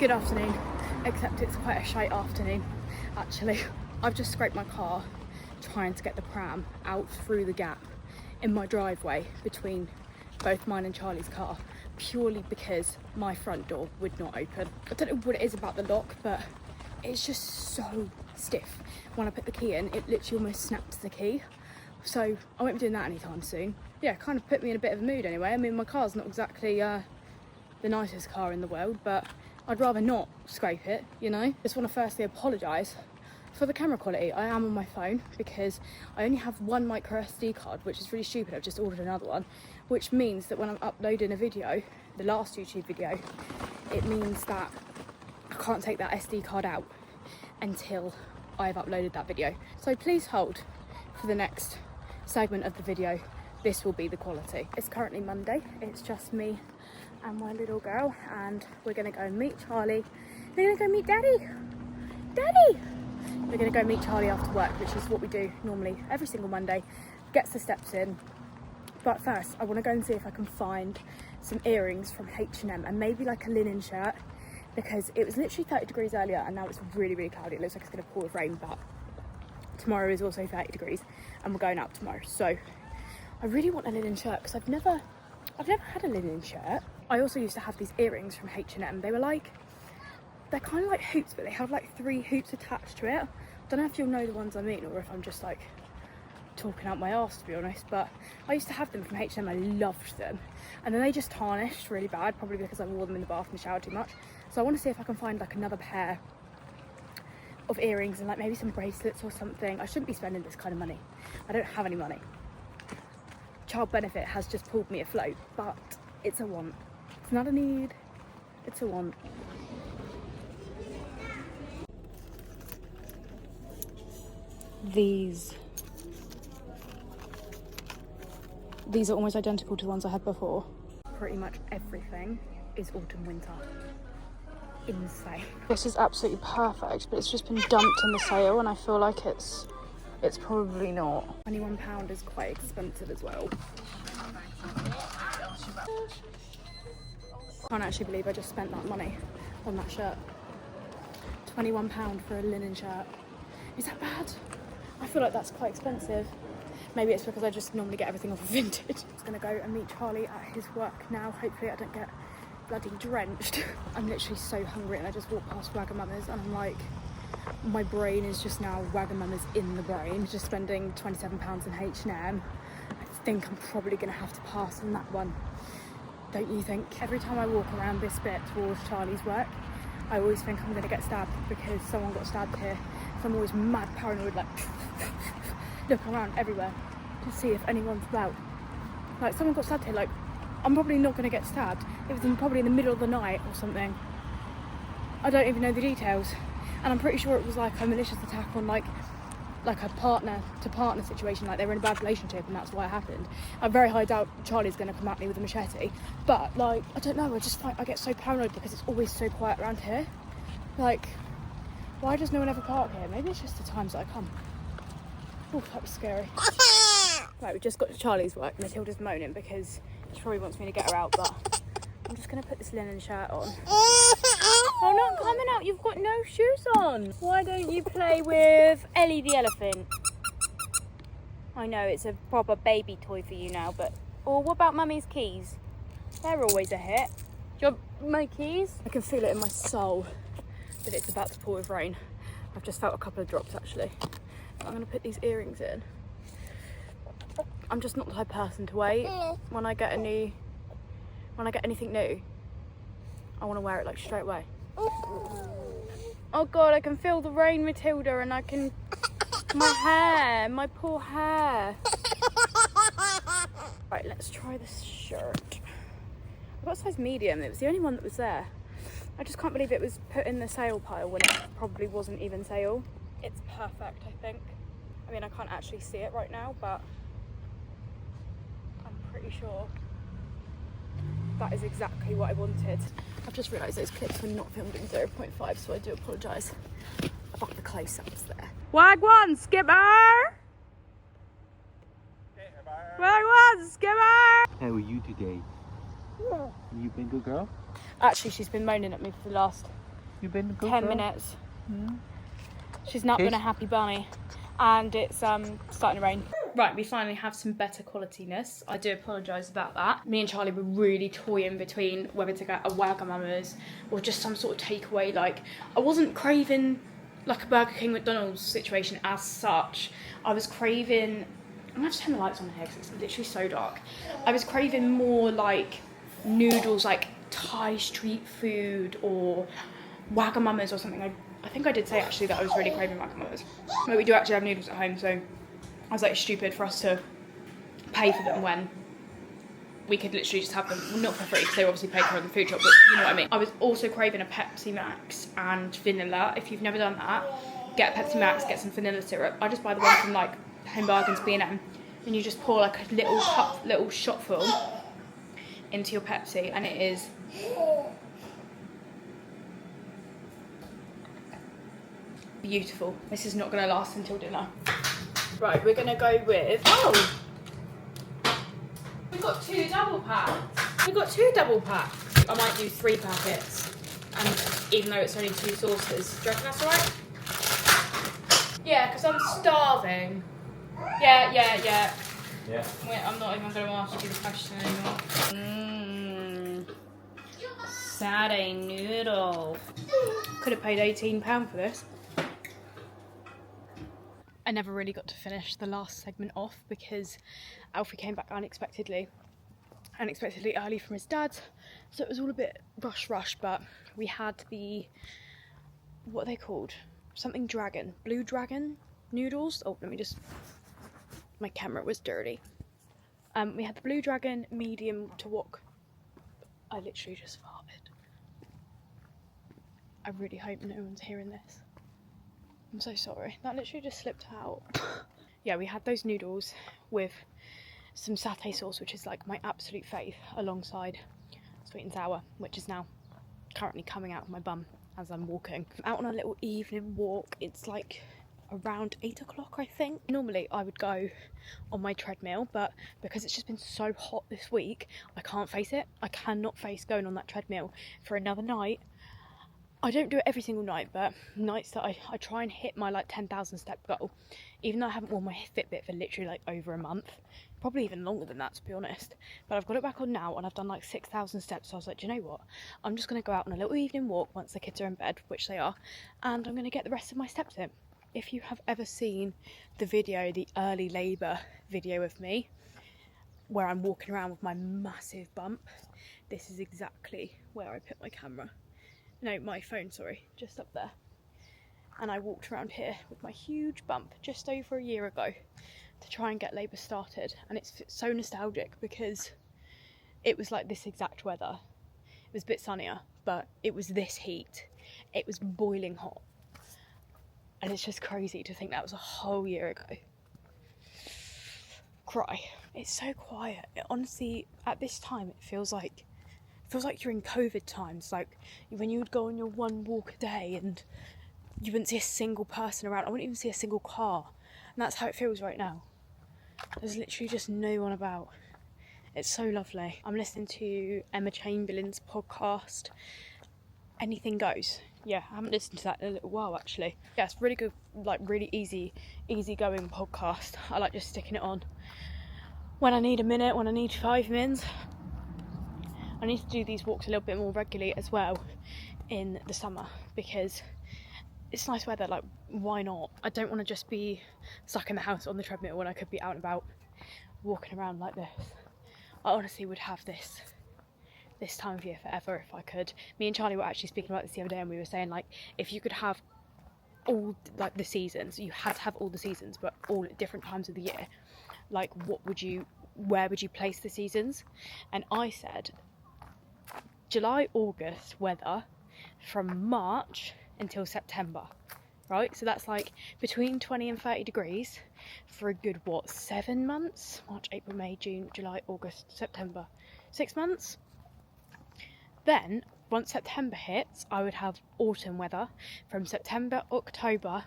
Good afternoon, except it's quite a shite afternoon, actually. I've just scraped my car trying to get the pram out through the gap in my driveway between both mine and Charlie's car, purely because my front door would not open. I don't know what it is about the lock, but it's just so stiff. When I put the key in, it literally almost snaps the key. So I won't be doing that anytime soon. Yeah, kind of put me in a bit of a mood anyway. I mean, my car's not exactly the nicest car in the world, but I'd rather not scrape it, you know? Just want to firstly apologise for the camera quality. I am on my phone because I only have one micro SD card, which is really stupid. I've just ordered another one, which means that when I'm uploading a video, the last YouTube video, it means that I can't take that SD card out until I've uploaded that video. So please hold for the next segment of the video. This will be the quality. It's currently Monday. It's just me and my little girl, and we're gonna go meet Charlie. We're gonna go meet Daddy. Daddy! We're gonna go meet Charlie after work, which is what we do normally every single Monday. Gets the steps in. But first, I wanna go and see if I can find some earrings from H&M and maybe like a linen shirt, because it was literally 30 degrees earlier and now it's really, really cloudy. It looks like it's gonna pour with rain, but tomorrow is also 30 degrees and we're going out tomorrow. So I really want a linen shirt because I've never had a linen shirt. I also used to have these earrings from H&M. They were like, they're kind of like hoops, but they have like 3 hoops attached to it. I don't know if you'll know the ones I mean or if I'm just like talking out my arse, to be honest, but I used to have them from H&M. I loved them. And then they just tarnished really bad, probably because I wore them in the bath and showered too much. So I want to see if I can find like another pair of earrings and like maybe some bracelets or something. I shouldn't be spending this kind of money. I don't have any money. Child benefit has just pulled me afloat, but it's a want. It's not a need, it's a want. These are almost identical to the ones I had before. Pretty much everything is autumn winter. Insane. This is absolutely perfect, but it's just been dumped in the sale and I feel like it's probably not. £21 is quite expensive as well. I can't actually believe I just spent that money on that shirt. £21 for a linen shirt. Is that bad? I feel like that's quite expensive. Maybe it's because I just normally get everything off of Vinted. I'm just gonna go and meet Charlie at his work now. Hopefully I don't get bloody drenched. I'm literally so hungry and I just walked past Wagamama's and I'm like, my brain is just now Wagamama's in the brain. Just spending £27 in H&M. I think I'm probably gonna have to pass on that one. Don't you think? Every time I walk around this bit towards Charlie's work, I always think I'm gonna get stabbed because someone got stabbed here. So I'm always mad paranoid, like look around everywhere to see if anyone's about. Like someone got stabbed here, like I'm probably not gonna get stabbed. It was probably in the middle of the night or something. I don't even know the details. And I'm pretty sure it was like a malicious attack on like a partner to partner situation, like they were in a bad relationship and that's why it happened. I very high doubt Charlie's gonna come at me with a machete, but like I don't know, I get so paranoid because it's always so quiet around here. Like, why does no one ever park here? Maybe it's just the times that I come. Oh, that was scary. Right, we just got to Charlie's work. Matilda's moaning because she probably wants me to get her out, but I'm just gonna put this linen shirt on. I'm not coming out, you've got no shoes on. Why don't you play with Ellie the elephant? I know it's a proper baby toy for you now, but... Or what about Mummy's keys? They're always a hit. Do you want my keys? I can feel it in my soul that it's about to pour with rain. I've just felt a couple of drops actually. I'm gonna put these earrings in. I'm just not the type of person to wait. When I get anything new, I want to wear it like straight away. Oh God, I can feel the rain, Matilda, and I can... My hair, my poor hair. Right, let's try this shirt. I got a size medium, it was the only one that was there. I just can't believe it was put in the sale pile when it probably wasn't even sale. It's perfect, I think. I mean, I can't actually see it right now, but I'm pretty sure that is exactly what I wanted. I've just realised those clips were not filmed in 0.5, so I do apologise about the close-ups there. Wagwan, skipper! Wagwan, skipper! How are you today? You been a good girl? Actually, she's been moaning at me for the last You've been a good 10 girl. minutes. Mm. She's not Kiss. been a happy bunny. And it's starting to rain. Right, we finally have some better qualityness. I do apologise about that. Me and Charlie were really toying between whether to get a Wagamama's or just some sort of takeaway. Like, I wasn't craving like a Burger King McDonald's situation as such. I was craving... I'm gonna have to turn the lights on here because it's literally so dark. I was craving more like noodles, like Thai street food or Wagamama's or something. I think I did say actually that I was really craving Wagamama's. But we do actually have noodles at home, so I was like, it's stupid for us to pay for them when we could literally just have them, well, not for free because they obviously paid for in the food shop, but you know what I mean. I was also craving a Pepsi Max and vanilla. If you've never done that, get a Pepsi Max, get some vanilla syrup. I just buy the one from like Home Bargains, B&M, and you just pour like a little cup, little shot full into your Pepsi, and it is beautiful. This is not going to last until dinner. Right, we're going to go with... Oh! We've got 2 double packs. We've got 2 double packs. I might do 3 packets, and even though it's only 2 sauces. Do you reckon that's alright? Yeah, because I'm starving. Yeah. Yeah. Wait, I'm not even going to ask you the question anymore. Saturday noodle. Could have paid £18 for this. I never really got to finish the last segment off because Alfie came back unexpectedly early from his dad's, so it was all a bit rush, but we had the, what are they called? Something dragon, blue dragon noodles. Oh, let me just, my camera was dirty. We had the blue dragon medium to wok. I literally just farted. I really hope no one's hearing this. I'm so sorry. That literally just slipped out. Yeah, we had those noodles with some satay sauce, which is like my absolute fave, alongside sweet and sour, which is now currently coming out of my bum as I'm walking. I'm out on a little evening walk. It's like around 8 o'clock, I think. Normally I would go on my treadmill, but because it's just been so hot this week, I can't face it. I cannot face going on that treadmill for another night. I don't do it every single night, but nights that I try and hit my like 10,000 step goal, even though I haven't worn my Fitbit for literally like over a month, probably even longer than that to be honest, but I've got it back on now and I've done like 6,000 steps, so I was like, do you know what, I'm just going to go out on a little evening walk once the kids are in bed, which they are, and I'm going to get the rest of my steps in. If you have ever seen the video, the early labour video of me, where I'm walking around with my massive bump, this is exactly where I put my camera. No, my phone, sorry, just up there. And I walked around here with my huge bump just over a year ago to try and get labour started. And it's so nostalgic because it was like this exact weather. It was a bit sunnier, but it was this heat. It was boiling hot. And it's just crazy to think that was a whole year ago. Cry. It's so quiet. It, honestly, at this time, it feels like you're in COVID times, like when you would go on your one walk a day and you wouldn't see a single person around. I wouldn't even see a single car, and that's how it feels right now. There's literally just no one about. It's so lovely. I'm listening to Emma Chamberlain's podcast, Anything Goes. Yeah, I haven't listened to that in a little while actually. Yeah, it's really good, like really easy going podcast. I like just sticking it on when I need a minute, when I need 5 minutes. I need to do these walks a little bit more regularly as well in the summer because it's nice weather, like why not? I don't want to just be stuck in the house on the treadmill when I could be out and about walking around like this. I honestly would have this time of year forever if I could. Me and Charlie were actually speaking about this the other day and we were saying like if you could have all like the seasons, you had to have all the seasons but all at different times of the year, like where would you place the seasons? And I said July, August weather from March until September, right? So that's like between 20 and 30 degrees for a good, 7 months? March, April, May, June, July, August, September. 6 months? Then, once September hits, I would have autumn weather from September, October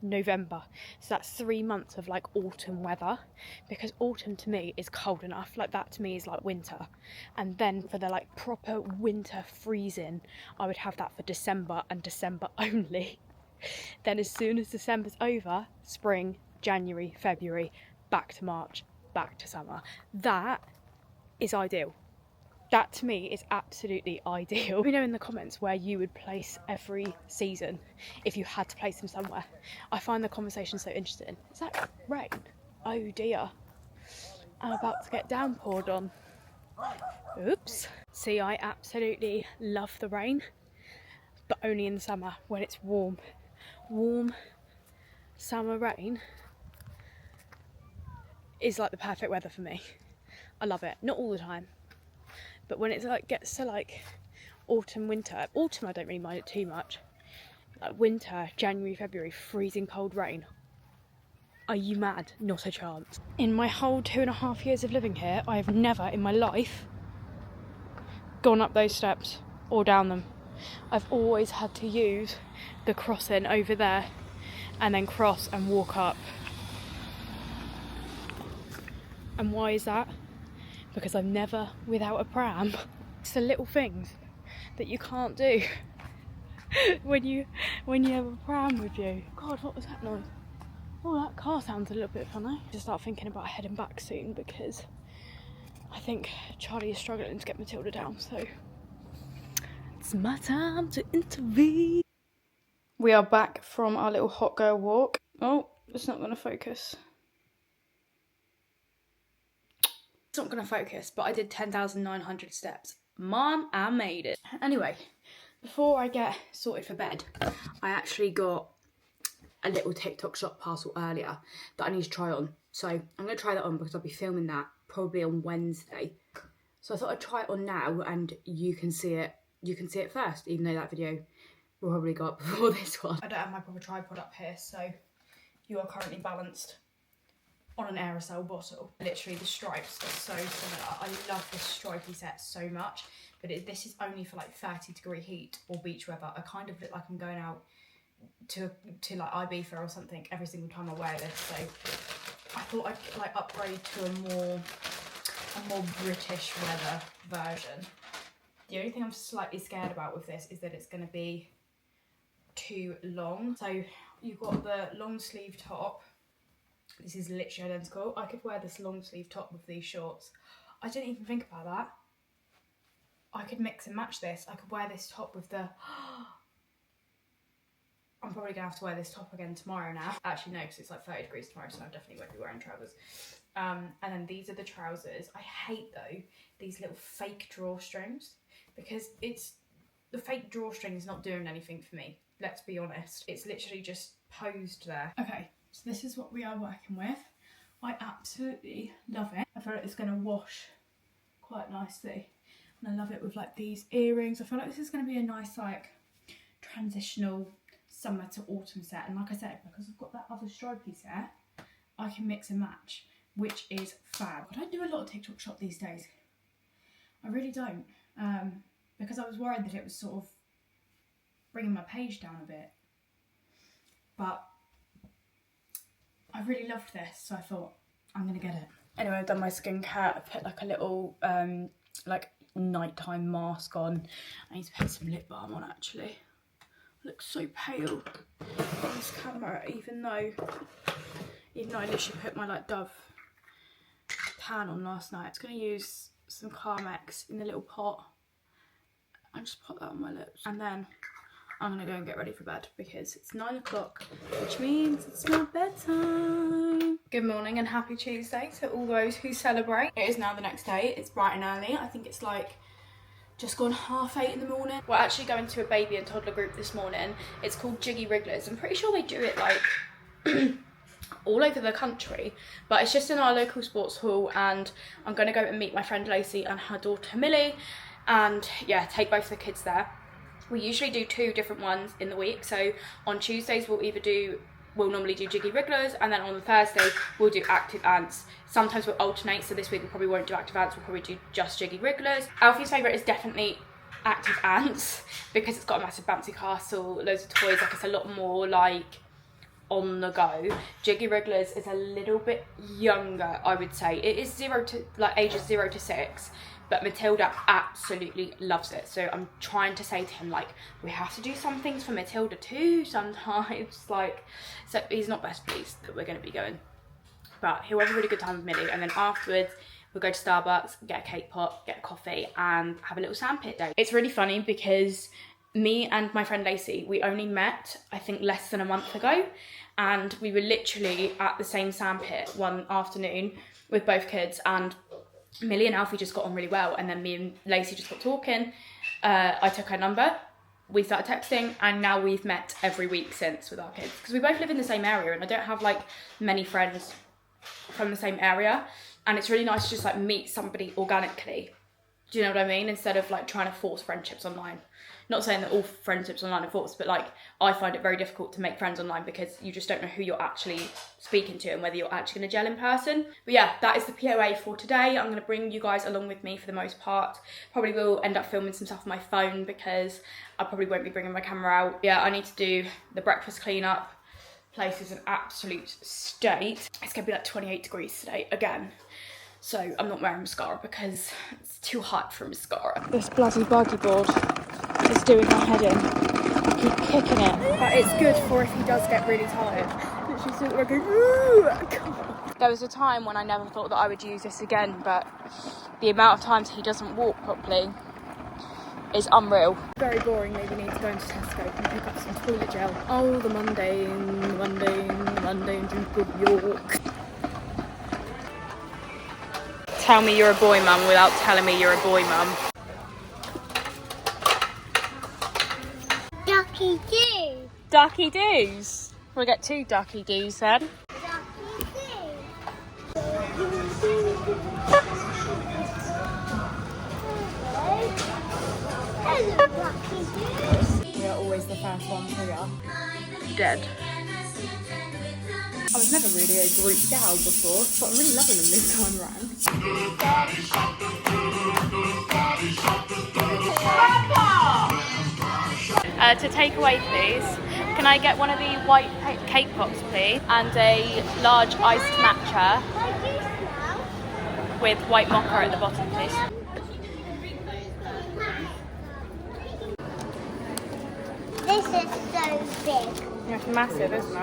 November. So that's 3 months of like autumn weather, because autumn to me is cold enough. Like that to me is like winter. And then for the like proper winter freezing, I would have that for December and December only. Then as soon as December's over, spring, January, February, back to March, back to summer. That is ideal. That to me is absolutely ideal. Let me know in the comments where you would place every season if you had to place them somewhere. I find the conversation so interesting. Is that rain? Oh dear. I'm about to get downpoured on. Oops. See, I absolutely love the rain, but only in the summer when it's warm. Warm summer rain is like the perfect weather for me. I love it. Not all the time. But when it like gets to like autumn, winter, autumn I don't really mind it too much. Like winter, January, February, freezing cold rain. Are you mad? Not a chance. In my whole 2.5 years of living here, I have never in my life gone up those steps or down them. I've always had to use the crossing over there and then cross and walk up. And why is that? Because I'm never without a pram. It's the little things that you can't do when you have a pram with you. God, what was that noise? Oh, that car sounds a little bit funny. Just start thinking about heading back soon, because I think Charlie is struggling to get Matilda down, so it's my time to intervene. We are back from our little hot girl walk. Oh, it's not going to focus. It's not going to focus, but I did 10,900 steps. Mom, I made it. Anyway, before I get sorted for bed, I actually got a little TikTok shop parcel earlier that I need to try on. So I'm going to try that on because I'll be filming that probably on Wednesday. So I thought I'd try it on now and you can see it. You can see it first, even though that video will probably go up before this one. I don't have my proper tripod up here, so you are currently balanced on an aerosol bottle. Literally the stripes are so similar. I love this stripy set so much, but this is only for like 30-degree heat or beach weather. I kind of look like I'm going out to like Ibiza or something every single time I wear this, so I thought I'd like upgrade to a more British weather version. The only thing I'm slightly scared about with this is that it's going to be too long. So you've got the long sleeve top. This is literally identical. I could wear this long sleeve top with these shorts. I didn't even think about that. I could mix and match this. I could wear this top with the... I'm probably going to have to wear this top again tomorrow now. Actually, no, because it's like 30 degrees tomorrow, so I definitely won't be wearing trousers. And then these are the trousers. I hate, though, these little fake drawstrings, because the fake drawstring is not doing anything for me. Let's be honest. It's literally just posed there. Okay. So this is what we are working with. I absolutely love it. I feel like it's going to wash quite nicely. And I love it with like these earrings. I feel like this is going to be a nice like transitional summer to autumn set. And like I said, because I've got that other stripy set, I can mix and match, which is fab. I don't do a lot of TikTok shop these days. I really don't. Because I was worried that it was sort of bringing my page down a bit. But I really loved this, so I thought, I'm going to get it. Anyway, I've done my skincare. I put like a little like nighttime mask on. I need to put some lip balm on actually. I look so pale on this camera, even though I literally put my like Dove tan on last night. It's going to use some Carmex in the little pot. I just put that on my lips. And then I'm going to go and get ready for bed because it's 9 o'clock, which means it's my bedtime. Good morning and happy Tuesday to all those who celebrate. It is now the next day. It's bright and early. I think it's like just gone 8:30 in the morning. We're actually going to a baby and toddler group this morning. It's called Jiggy Wrigglers. I'm pretty sure they do it like all over the country, but it's just in our local sports hall, and I'm going to go and meet my friend Lacey and her daughter Millie, and yeah, take both the kids there. We usually do 2 different ones in the week. So on Tuesdays we'll normally do Jiggy Wrigglers, and then on the Thursday we'll do Active Ants. Sometimes we'll alternate, so this week we probably won't do Active Ants, we'll probably do just Jiggy Wrigglers. Alfie's favourite is definitely Active Ants because it's got a massive bouncy castle, loads of toys, like it's a lot more like on the go. Jiggy Wrigglers is a little bit younger, I would say. It is ages 0 to 6, but Matilda absolutely loves it. So I'm trying to say to him, like, we have to do some things for Matilda too sometimes. Like, so he's not best pleased that we're going to be going, but he'll have a really good time with Millie. And then afterwards, we'll go to Starbucks, get a cake pop, get a coffee, and have a little sandpit day. It's really funny because me and my friend Lacey, we only met, I think, less than a month ago, and we were literally at the same sandpit one afternoon with both kids, and Millie and Alfie just got on really well, and then me and Lacey just got talking. I took her number, we started texting, and now we've met every week since with our kids, because we both live in the same area, and I don't have like many friends from the same area, and it's really nice to just like meet somebody organically. Do you know what I mean? Instead of like trying to force friendships online. Not saying that all friendships online are forced, but like I find it very difficult to make friends online because you just don't know who you're actually speaking to and whether you're actually going to gel in person. But yeah, that is the POA for today. I'm going to bring you guys along with me for the most part. Probably will end up filming some stuff on my phone because I probably won't be bringing my camera out. Yeah, I need to do the breakfast cleanup. Place is an absolute state. It's going to be like 28 degrees today again. So I'm not wearing mascara because it's too hot for mascara. This bloody buggy board is doing my head in. I keep kicking it. But it's good for if he does get really tired. Literally sitting there going, ooh, come on. There was a time when I never thought that I would use this again, but the amount of times he doesn't walk properly is unreal. Very boring, maybe need to go into Tesco and pick up some toilet gel. Oh, the mundane Duke of York. Tell me you're a boy mum without telling me you're a boy mum. Ducky Doo. Ducky Doos. We'll get 2 Ducky Doos then. Ducky Doo. Hello, Ducky Doos. We are always the first ones here. Dead. I was never really a group gal before, but I'm really loving them this time around. To take away, please, can I get one of the white cake pops, please, and a large iced matcha with white mocha at the bottom, please. This is so big. It's massive, isn't it?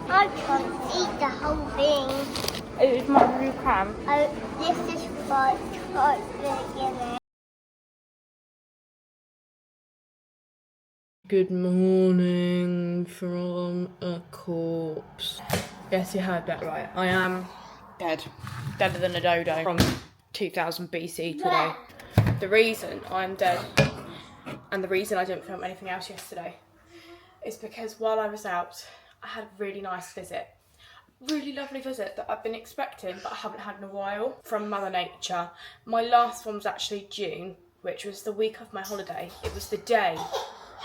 I can't eat the whole thing. It's my new cram. Oh, this is quite big in it. Good morning from a corpse. Yes, you heard that right. I am dead. Deader than a dodo from 2000 BC today. The reason I'm dead and the reason I didn't film anything else yesterday is because while I was out, I had a really nice visit. Really lovely visit that I've been expecting but I haven't had in a while from Mother Nature. My last one was actually June, which was the week of my holiday. It was the day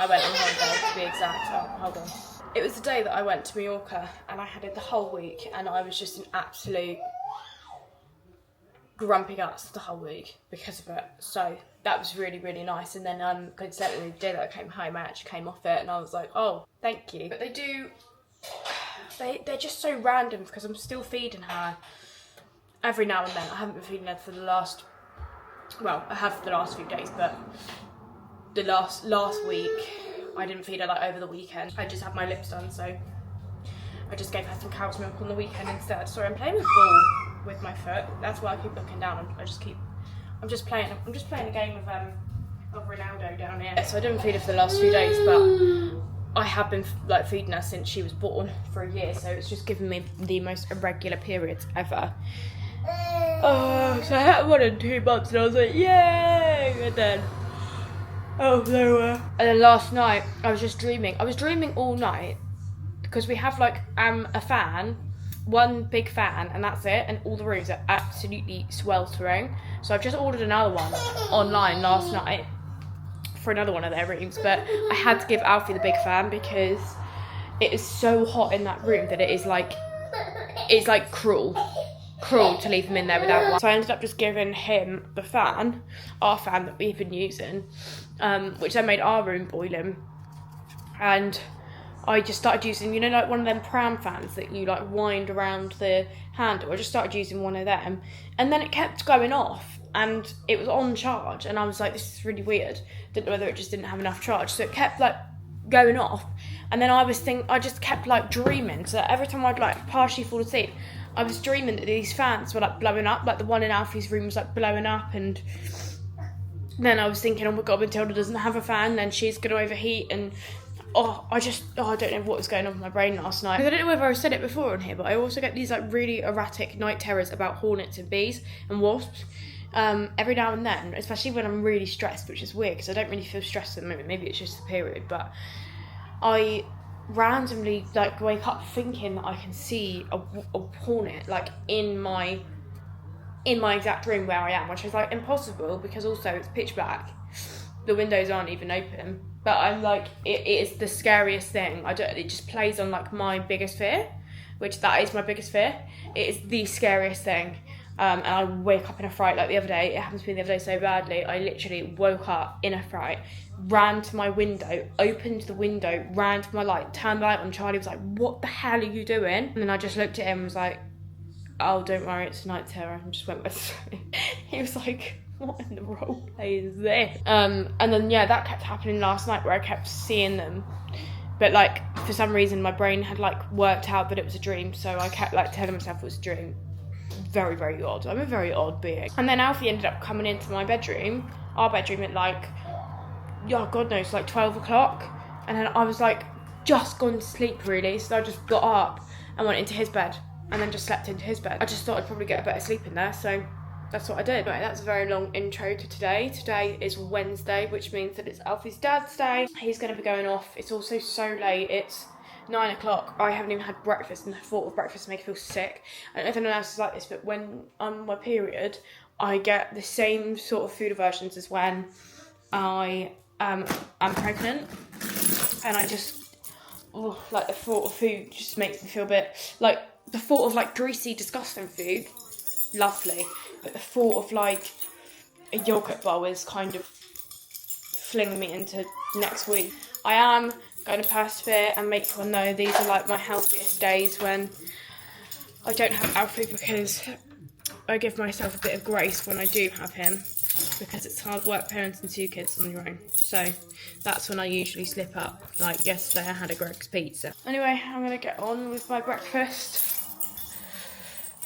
I went on holiday, to be exact. Oh, hold on. It was the day that I went to Mallorca and I had it the whole week and I was just an absolute grumpy guts the whole week because of it. So that was really, really nice. And then coincidentally, the day that I came home, I actually came off it and I was like, oh, thank you. But they're just so random because I'm still feeding her every now and then. I haven't been feeding her for the last, well, I have for the last few days, but the last week I didn't feed her like over the weekend. I just had my lips done, so I just gave her some cow's milk on the weekend instead. Sorry, I'm playing with ball with my foot. That's why I keep looking down. I'm just playing a game of Ronaldo down here. So I didn't feed her for the last few days, but I have been like feeding her since she was born for a year, so it's just given me the most irregular periods ever. Oh, so I had one in 2 months and I was like, yay! And then, oh, there we were. And then last night, I was just dreaming. I was dreaming all night because we have like a fan, one big fan, and that's it, and all the rooms are absolutely sweltering. So I've just ordered another one online last night for another one of their rooms, but I had to give Alfie the big fan because it is so hot in that room that it's like cruel to leave him in there without one. So I ended up just giving him the fan, our fan that we've been using, which then made our room boiling. And I just started using, you know, like one of them pram fans that you like wind around the handle. I just started using one of them, and then it kept going off, and it was on charge, and I was like, this is really weird. Didn't know whether it just didn't have enough charge, so it kept like going off, and then I just kept like dreaming. So every time I'd like partially fall asleep, I was dreaming that these fans were like blowing up, like the one in Alfie's room was like blowing up, and then I was thinking, oh my god, Matilda doesn't have a fan, then she's gonna overheat, and I don't know what was going on with my brain last night. I don't know whether I've said it before on here, but I also get these like really erratic night terrors about hornets and bees and wasps every now and then, especially when I'm really stressed, which is weird because I don't really feel stressed at the moment. Maybe it's just the period, but I randomly like wake up thinking that I can see a hornet like in my exact room where I am, which is like impossible because also it's pitch black. The windows aren't even open, but I'm like, it is the scariest thing. It just plays on like my biggest fear, which that is my biggest fear. It is the scariest thing. And I wake up in a fright. Like the other day, it happened to me the other day so badly. I literally woke up in a fright, ran to my window, opened the window, ran to my light, turned the light on. Charlie was like, what the hell are you doing? And then I just looked at him and was like, oh, don't worry, it's night terror, and just went with it. He was like, what in the role play is this? And then yeah, that kept happening last night where I kept seeing them, but like for some reason my brain had like worked out that it was a dream, so I kept like telling myself it was a dream. Very, very odd. I'm a very odd being. And then Alfie ended up coming into my bedroom, our bedroom, at like, oh god knows, like 12 o'clock, and then I was like just gone to sleep really, so I just got up and went into his bed and then just slept into his bed. I just thought I'd probably get a better sleep in there, so that's what I did. Right, that's a very long intro to today. Today is Wednesday, which means that it's Alfie's dad's day. He's going to be going off. It's also so late. It's 9 o'clock. I haven't even had breakfast, and the thought of breakfast makes me feel sick. I don't know if anyone else is like this, but when I'm on my period, I get the same sort of food aversions as when I am pregnant, and I just, like the thought of food just makes me feel a bit, like the thought of like greasy, disgusting food, lovely, but the thought of like a yogurt bowl is kind of flinging me into next week. I am going to persevere and make sure know these are like my healthiest days when I don't have Alfie, because I give myself a bit of grace when I do have him, because it's hard work parenting 2 kids on your own. So that's when I usually slip up. Like yesterday I had a Greg's pizza. Anyway, I'm going to get on with my breakfast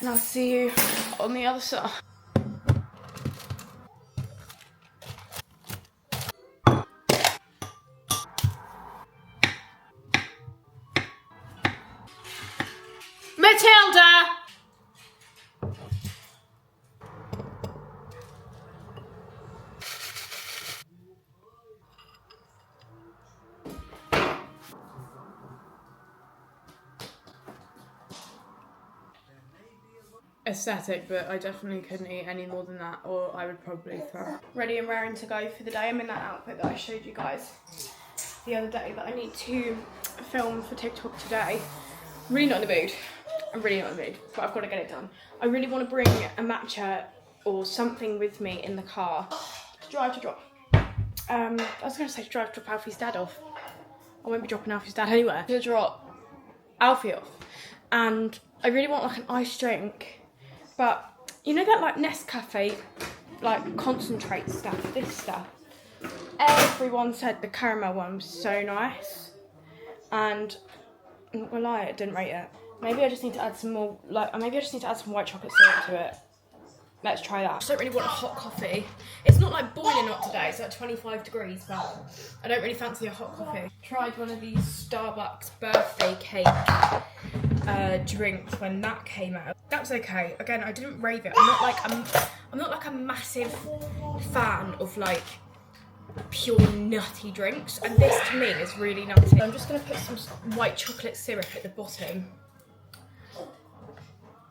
and I'll see you on the other side. Matilda! Aesthetic, but I definitely couldn't eat any more than that, or I would probably throw. Ready and raring to go for the day. I'm in that outfit that I showed you guys the other day that I need to film for TikTok today. I'm really not in the mood. I'm really not in the mood, but I've got to get it done. I really want to bring a matcha or something with me in the car to drop. I was going to say to drop Alfie's dad off. I won't be dropping Alfie's dad anywhere. To drop Alfie off. And I really want like an iced drink. But you know that like Nescafe, like concentrate stuff, this stuff? Everyone said the caramel one was so nice. And I'm not gonna lie, I didn't rate it. Maybe I just need to add some more, maybe I just need to add some white chocolate syrup to it. Let's try that. I just don't really want a hot coffee. It's not like boiling hot today, it's like 25 degrees, but I don't really fancy a hot coffee. Tried one of these Starbucks birthday cake drinks when that came out. That was okay. Again, I didn't rave it. I'm not like a massive fan of like pure nutty drinks, and this to me is really nutty. I'm just gonna put some white chocolate syrup at the bottom,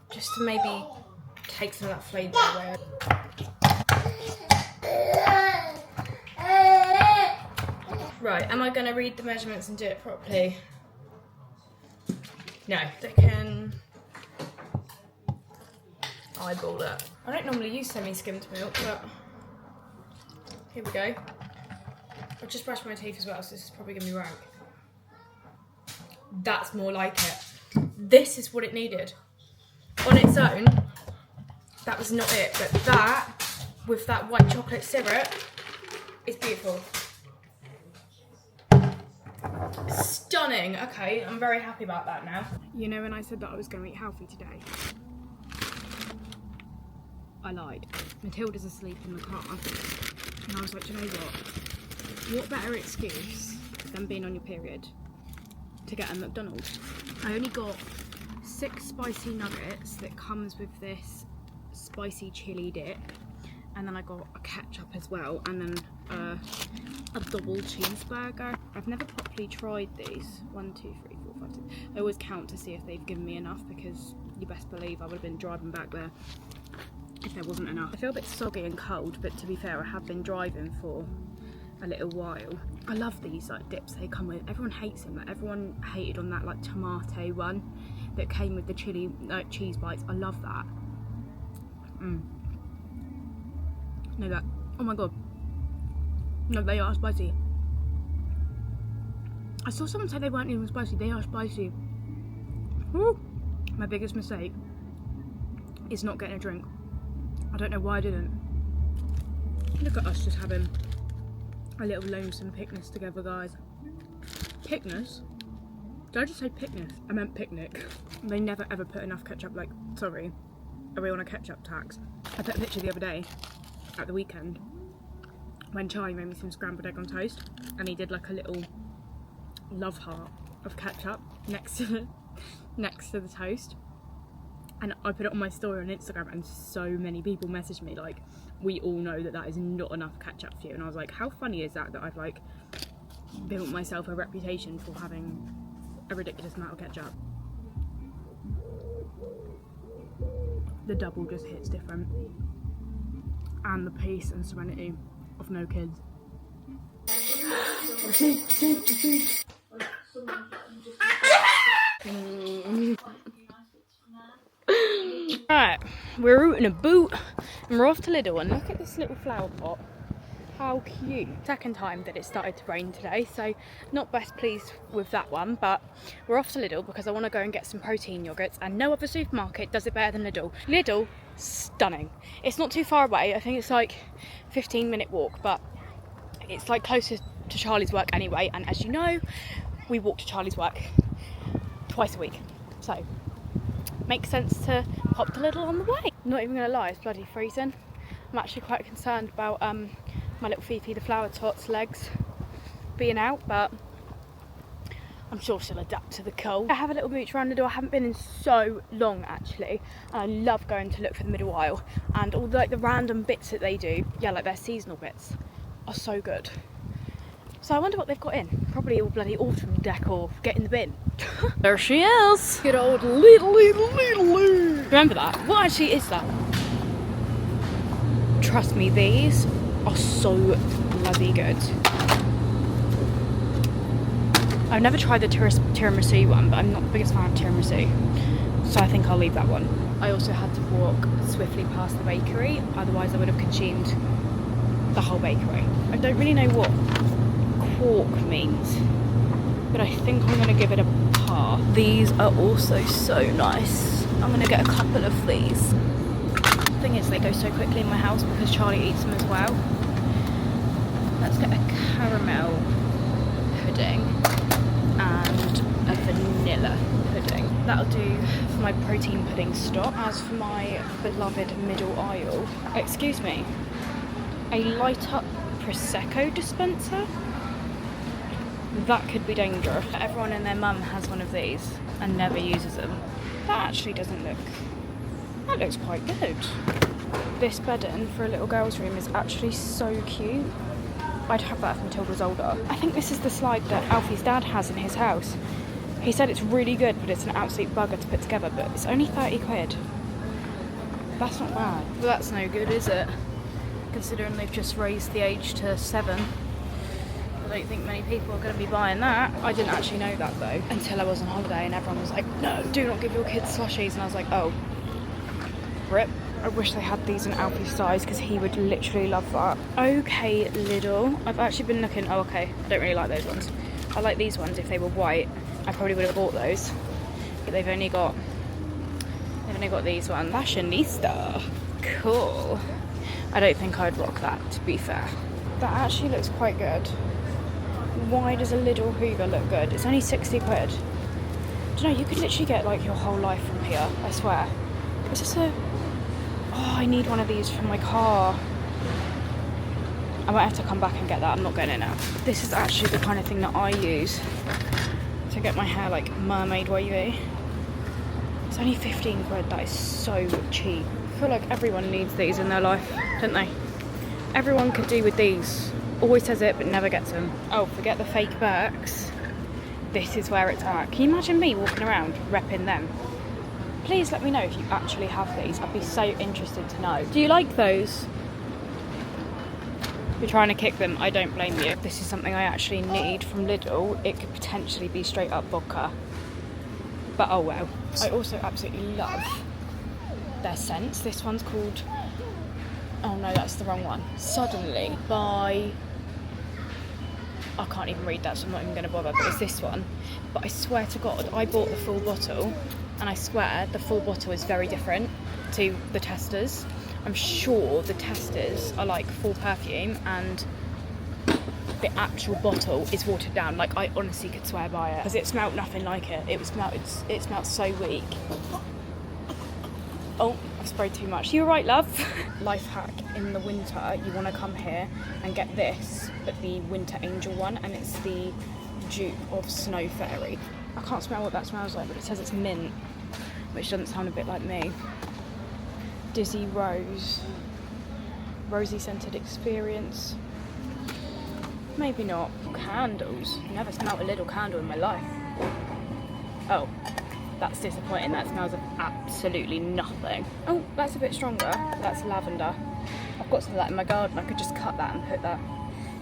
just to maybe take some of that flavour away. Right, am I gonna read the measurements and do it properly? No. They can eyeball it. I don't normally use semi-skimmed milk, but here we go. I've just brushed my teeth as well, so this is probably gonna be rank. That's more like it. This is what it needed. On its own, that was not it, but that, with that white chocolate syrup, is beautiful. Stunning. Okay, I'm very happy about that now. You know when I said that I was going to eat healthy today? I lied. Matilda's asleep in the car, and I was like, do you know what better excuse than being on your period to get a McDonald? I only got 6 spicy nuggets that comes with this spicy chili dip, and then I got a ketchup as well, and then a double cheeseburger. I've never properly tried these. 1, 2, 3, 4, 5, 6. I always count to see if they've given me enough, because you best believe I would have been driving back there if there wasn't enough. I feel a bit soggy and cold, but to be fair, I have been driving for a little while. I love these like dips they come with. Everyone hates them. Like, everyone hated on that like tomato one that came with the chili cheese bites. I love that. No, that. Oh my god. No, they are spicy. I saw someone say they weren't even spicy. They are spicy. Woo. My biggest mistake is not getting a drink. I don't know why I didn't. Look at us just having a little lonesome picnic together, guys. Picnic? Did I just say picnic? I meant picnic. They never ever put enough ketchup. Like, sorry, are we on a ketchup tax? I put a picture the other day at the weekend when Charlie made me some scrambled egg on toast, and he did like a little love heart of ketchup next to the toast. And I put it on my story on Instagram, and so many people messaged me like, we all know that is not enough ketchup for you. And I was like, how funny is that I've like built myself a reputation for having a ridiculous amount of ketchup. The double just hits different. And the peace and serenity of no kids. Right, we're rooting a boot and we're off to Lidl, and look at this little flower pot. How cute. Second time that it started to rain today, so not best pleased with that one, but we're off to Lidl because I want to go and get some protein yogurts, and no other supermarket does it better than Lidl. Lidl, stunning. It's not too far away. I think it's like 15-minute walk, but it's like closer to Charlie's work anyway, and as you know, we walk to Charlie's work twice a week, so makes sense to pop to Lidl on the way. Not even gonna lie, it's bloody freezing. I'm actually quite concerned about my little Fifi the flower tot's legs being out, but I'm sure she'll adapt to the cold. I have a little mooch around the door. I haven't been in so long actually, and I love going to look for the middle aisle, and all the random bits that they do, yeah, like their seasonal bits, are so good. So I wonder what they've got in. Probably all bloody autumn decor. Get in the bin. There she is. Good old Lidl. Remember that? What actually is that? Trust me, these are so bloody good. I've never tried the tiramisu one, but I'm not the biggest fan of tiramisu, so I think I'll leave that one. I also had to walk swiftly past the bakery, otherwise I would have consumed the whole bakery. I don't really know what quark means, but I think I'm going to give it a par. These are also so nice. I'm going to get a couple of these. The thing is, they go so quickly in my house because Charlie eats them as well. Let's get a caramel pudding and a vanilla pudding. That'll do for my protein pudding stock. As for my beloved middle aisle, excuse me, a light up Prosecco dispenser? That could be dangerous. Everyone and their mum has one of these and never uses them. That actually doesn't look... that looks quite good. This bedding for a little girl's room is actually so cute. I'd have that if Matilda was older. I think this is the slide that Alfie's dad has in his house. He said it's really good, but it's an absolute bugger to put together, but it's only 30 quid. That's not bad. Well, that's no good, is it? Considering they've just raised the age to 7. I don't think many people are going to be buying that. I didn't actually know that though until I was on holiday, and everyone was like, no, do not give your kids slushies, and I was like, oh, rip. I wish they had these in Alfie's size because he would literally love that. Okay, Lidl. I've actually been looking, oh okay, I don't really like those ones. I like these ones. If they were white, I probably would have bought those. But they've only got these ones. Fashionista. Cool. I don't think I'd rock that, to be fair. That actually looks quite good. Why does a Lidl Hoover look good? It's only 60 quid. Do you know, you could literally get like your whole life from here, I swear. Is this a... Oh, I need one of these for my car. I might have to come back and get that. I'm not getting it now. This is actually the kind of thing that I use to get my hair like mermaid wavy. It's only 15 quid. That is so cheap. I feel like everyone needs these in their life, don't they? Everyone could do with these. Always says it, but never gets them. Oh, forget the fake Birks. This is where it's at. Can you imagine me walking around repping them? Please let me know if you actually have these. I'd be so interested to know. Do you like those? You're trying to kick them. I don't blame you. This is something I actually need from Lidl. It could potentially be straight up vodka. But oh well. I also absolutely love their scents. This one's called... Oh no, that's the wrong one. Suddenly by... I can't even read that, so I'm not even going to bother, but it's this one. But I swear to God, I bought the full bottle, and I swear the full bottle is very different to the testers. I'm sure the testers are like full perfume, and the actual bottle is watered down. Like, I honestly could swear by it, because it smelled nothing like it. It smelled so weak. Oh, I've sprayed too much. You alright, love? Life hack, in the winter, you want to come here and get this, but the Winter Angel one, and it's the dupe of Snow Fairy. I can't smell what that smells like, but it says it's mint, which doesn't sound a bit like me. Dizzy Rose. Rosy scented experience. Maybe not. Candles. Never smelled a little candle in my life. Oh. That's disappointing. That smells of absolutely nothing. Oh, that's a bit stronger. That's lavender. I've got some of that in my garden. I could just cut that and put that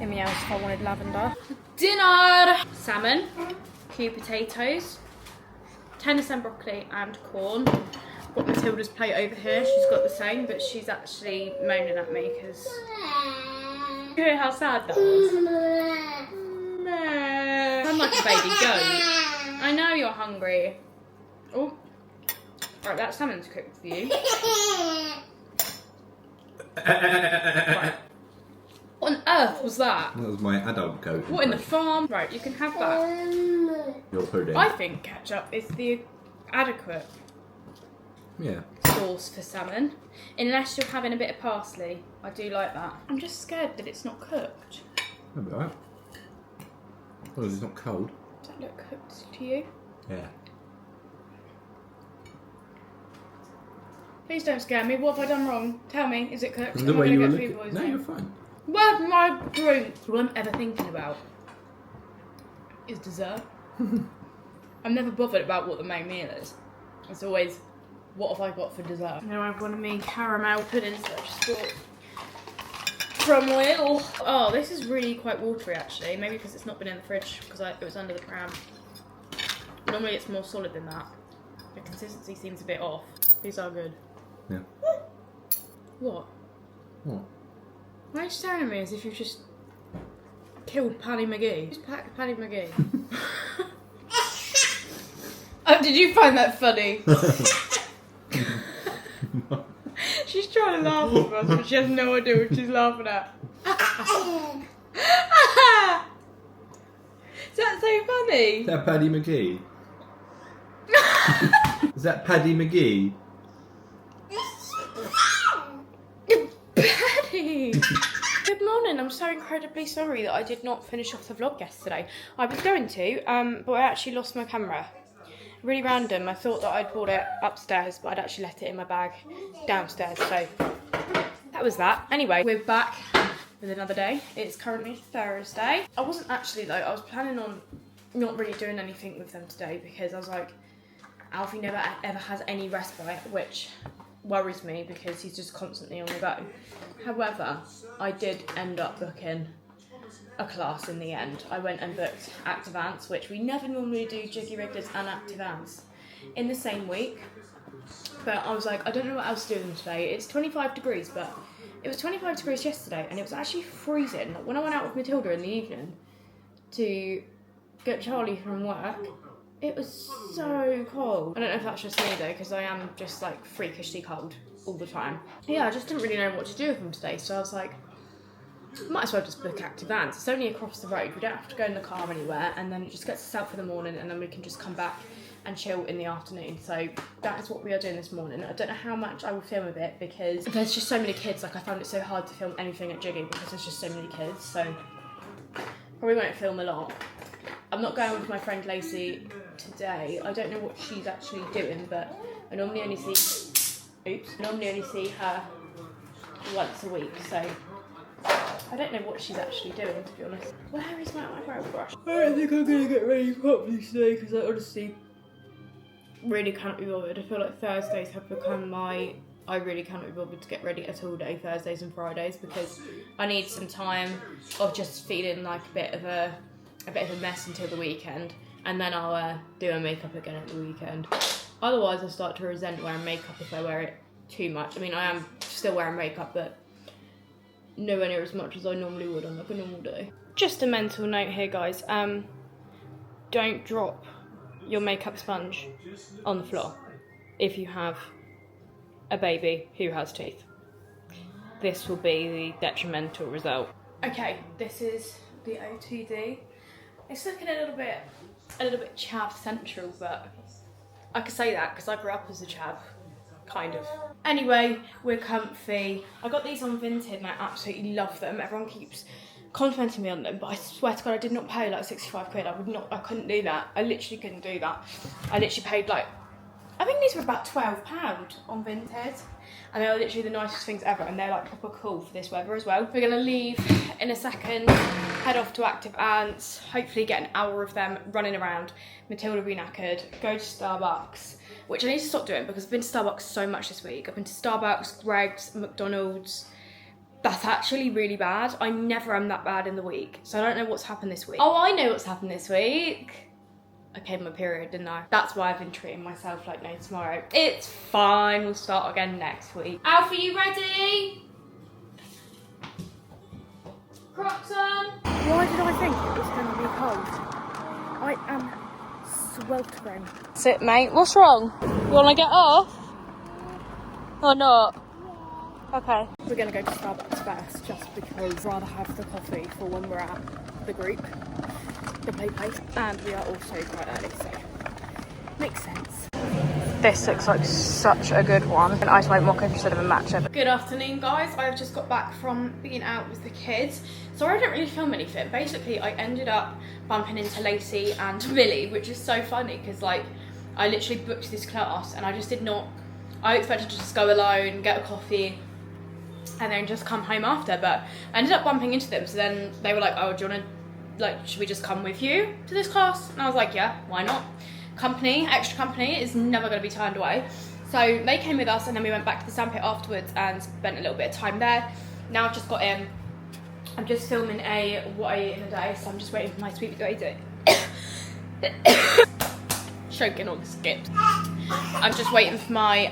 in my house if I wanted lavender. Dinner! Salmon, cube potatoes, tennyson broccoli and corn. I've got Matilda's plate over here. She's got the same, but she's actually moaning at me because... You hear how sad that was? I'm like a baby goat. I know you're hungry. Oh, right, that salmon's cooked for you. Right. What on earth was that? That was my adult coat. What in the farm? Right, you can have that. Your pudding. I think ketchup is the adequate sauce for salmon. Unless you're having a bit of parsley. I do like that. I'm just scared that it's not cooked. That'll be alright. Well, it's not cold. Does that look cooked to you? Yeah. Please don't scare me. What have I done wrong? Tell me. Is it cooked? The way you were looking. No, you're fine. Where's my drink? All I'm ever thinking about is dessert. I'm never bothered about what the main meal is. It's always, what have I got for dessert? You know, I've got me caramel puddings that I just bought from Lidl. Oh, this is really quite watery actually. Maybe because it's not been in the fridge because it was under the pram. Normally it's more solid than that. The consistency seems a bit off. These are good. Yeah. What? What? Why are you staring at me as if you've just killed Paddy McGee? Who's Paddy McGee? Oh, did you find that funny? She's trying to laugh at us, but she has no idea what she's laughing at. Is that so funny? Is that Paddy McGee? Is that Paddy McGee? Paddy! Good morning. I'm so incredibly sorry that I did not finish off the vlog yesterday. I was going to, but I actually lost my camera. Really random. I thought that I'd brought it upstairs, but I'd actually left it in my bag downstairs, so that was that. Anyway, we're back with another day. It's currently Thursday. I wasn't actually though, I was planning on not really doing anything with them today because I was like, Alfie never ever has any respite, which worries me because he's just constantly on the go. However, I did end up booking a class in the end. I went and booked Active Ants, which we never normally do Jiggy Wrigglers and Active Ants in the same week. But I was like, I don't know what else to do with them today. It's 25 degrees, but it was 25 degrees yesterday and it was actually freezing. Like when I went out with Matilda in the evening to get Charlie from work, it was so cold. I don't know if that's just me though, because I am just like freakishly cold all the time. Yeah, I just didn't really know what to do with him today, so I was like, might as well just book active vans. It's only across the road, we don't have to go in the car anywhere, and then it just gets us out for the morning, and then we can just come back and chill in the afternoon. So that is what we are doing this morning. I don't know how much I will film of it because there's just so many kids. Like I found it so hard to film anything at Jiggy because there's just so many kids, so probably won't film a lot. I'm not going with my friend Lacey today. I don't know what she's actually doing, but I normally only see her once a week, so I don't know what she's actually doing, to be honest. Where is my eyebrow brush? I don't think I'm going to get ready properly today because I honestly really cannot be bothered. I feel like Thursdays have become I really cannot be bothered to get ready at all day, Thursdays and Fridays, because I need some time of just feeling like a bit of a mess until the weekend, and then I'll do my makeup again at the weekend. Otherwise, I start to resent wearing makeup if I wear it too much. I mean, I am still wearing makeup, but nowhere near as much as I normally would on like a normal day. Just a mental note here, guys. Don't drop your makeup sponge on the floor if you have a baby who has teeth. This will be the detrimental result. Okay, this is the OTD. It's looking a little bit chav central, but I could say that because I grew up as a chav, kind of. Anyway, we're comfy. I got these on Vinted and I absolutely love them. Everyone keeps complimenting me on them, but I swear to God, I did not pay like 65 quid. I couldn't do that. I literally couldn't do that. I literally paid like, I think these were about £12 on Vinted. And they're literally the nicest things ever, and they're like proper cool for this weather as well. We're gonna leave in a second, head off to Active Ants, hopefully get an hour of them running around. Matilda be knackered, go to Starbucks, which I need to stop doing because I've been to Starbucks so much this week. I've been to Starbucks, Greg's, McDonald's. That's actually really bad. I never am that bad in the week, so I don't know what's happened this week. Oh, I know what's happened this week. I came my period, didn't I? That's why I've been treating myself like no tomorrow. It's fine, we'll start again next week. Alfie, you ready? Crocs on. Why did I think it was going to be cold? I am sweltering. Sit, mate. What's wrong? You want to get off? Or not? Okay. We're going to go to Starbucks first, just because I'd rather have the coffee for when we're at the group, the play place, and we are also quite early, so makes sense. This looks like such a good one. An ice white mocha instead of a matcha. Good afternoon, guys. I've just got back from being out with the kids. Sorry I didn't really film anything. Basically, I ended up bumping into Lacey and Millie, which is so funny because like I literally booked this class and I just did not, I expected to just go alone, get a coffee, and then just come home after, but I ended up bumping into them. So then they were like, oh, do you want to, like, should we just come with you to this class? And I was like, yeah, why not? Company, extra company is never going to be turned away. So they came with us and then we went back to the sandpit afterwards and spent a little bit of time there. Now I've just got in, I'm just filming a what I eat in a day, so I'm just waiting for my sweet potato. Choking on skips. I'm just waiting for my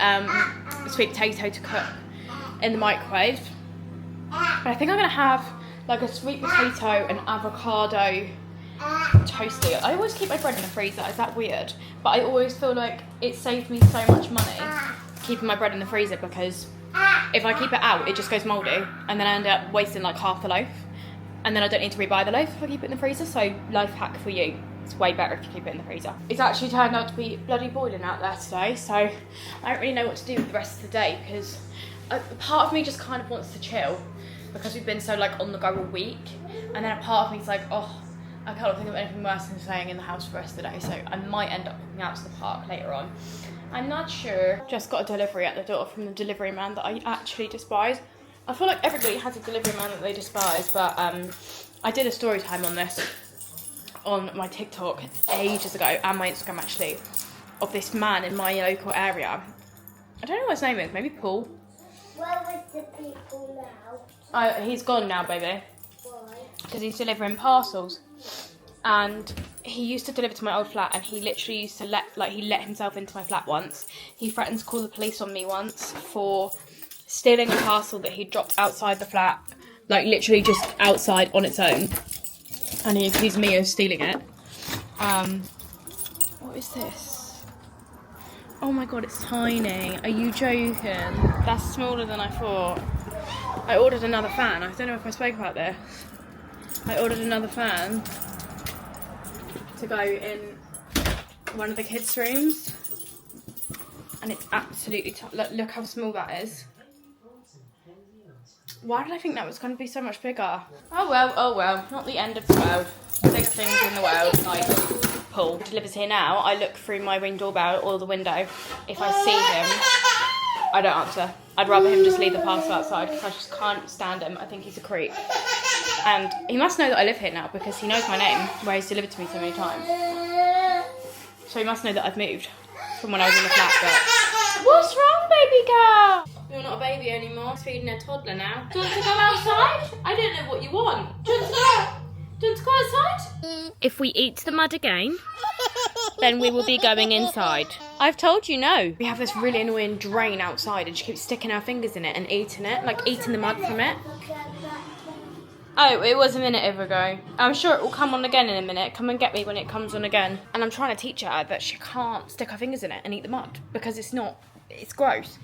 sweet potato to cook in the microwave. But I think I'm gonna have like a sweet potato and avocado toasty. I always keep my bread in the freezer. Is that weird? But I always feel like it saved me so much money keeping my bread in the freezer, because if I keep it out, it just goes mouldy, and then I end up wasting like half the loaf, and then I don't need to rebuy the loaf if I keep it in the freezer. So life hack for you. It's way better if you keep it in the freezer. It's actually turned out to be bloody boiling out there today, so I don't really know what to do with the rest of the day, because a part of me just kind of wants to chill because we've been so like on the go all week, and then a part of me is like, oh, I can't think of anything worse than staying in the house for the rest of the day, so I might end up walking out to the park later on. I'm not sure. Just got a delivery at the door from the delivery man that I actually despise. I feel like everybody has a delivery man that they despise, but I did a story time on this on my TikTok ages ago, and my Instagram actually, of this man in my local area. I don't know what his name is, maybe Paul. Where was the people now? He's gone now, baby. Why? Because he's delivering parcels. And he used to deliver to my old flat, and he literally used to let himself into my flat once. He threatened to call the police on me once for stealing a parcel that he dropped outside the flat, like literally just outside on its own. And he accused me of stealing it. What is this? Oh my god, it's tiny. Are you joking? That's smaller than I thought. I ordered another fan. I don't know if I spoke about this. I ordered another fan to go in one of the kids' rooms. And it's absolutely look how small that is. Why did I think that was going to be so much bigger? Oh well, not the end of the world. Bigger things in the world, like Paul delivers here now. I look through my Ring doorbell or the window. If I see him, I don't answer. I'd rather him just leave the parcel outside because I just can't stand him. I think he's a creep. And he must know that I live here now because he knows my name, where he's delivered to me so many times. So he must know that I've moved from when I was in the flat. But what's wrong, baby girl? You're not a baby anymore. It's feeding a toddler now. Do you want to go outside? I don't know what you want. Do you want to go outside? If we eat the mud again, then we will be going inside. I've told you no. We have this really annoying drain outside and she keeps sticking her fingers in it and eating it, like eating the mud from it. Oh, it was a minute ago. I'm sure it will come on again in a minute. Come and get me when it comes on again. And I'm trying to teach her that she can't stick her fingers in it and eat the mud because it's gross.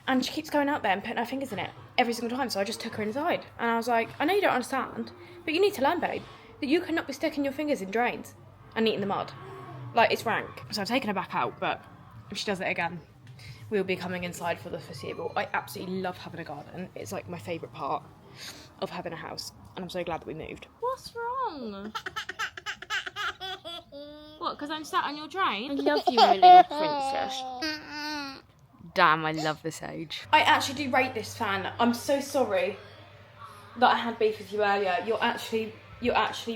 And she keeps going out there and putting her fingers in it every single time. So I just took her inside. And I was like, I know you don't understand, but you need to learn, babe, that you cannot be sticking your fingers in drains and eating the mud. Like, it's rank. So I've taken her back out, but if she does it again, we'll be coming inside for the foreseeable. I absolutely love having a garden. It's like my favourite part of having a house. And I'm so glad that we moved. What's wrong? What, because I'm sat on your drain? I love you, my little princess. Damn, I love this age. I actually do rate this fan. I'm so sorry that I had beef with you earlier. You're actually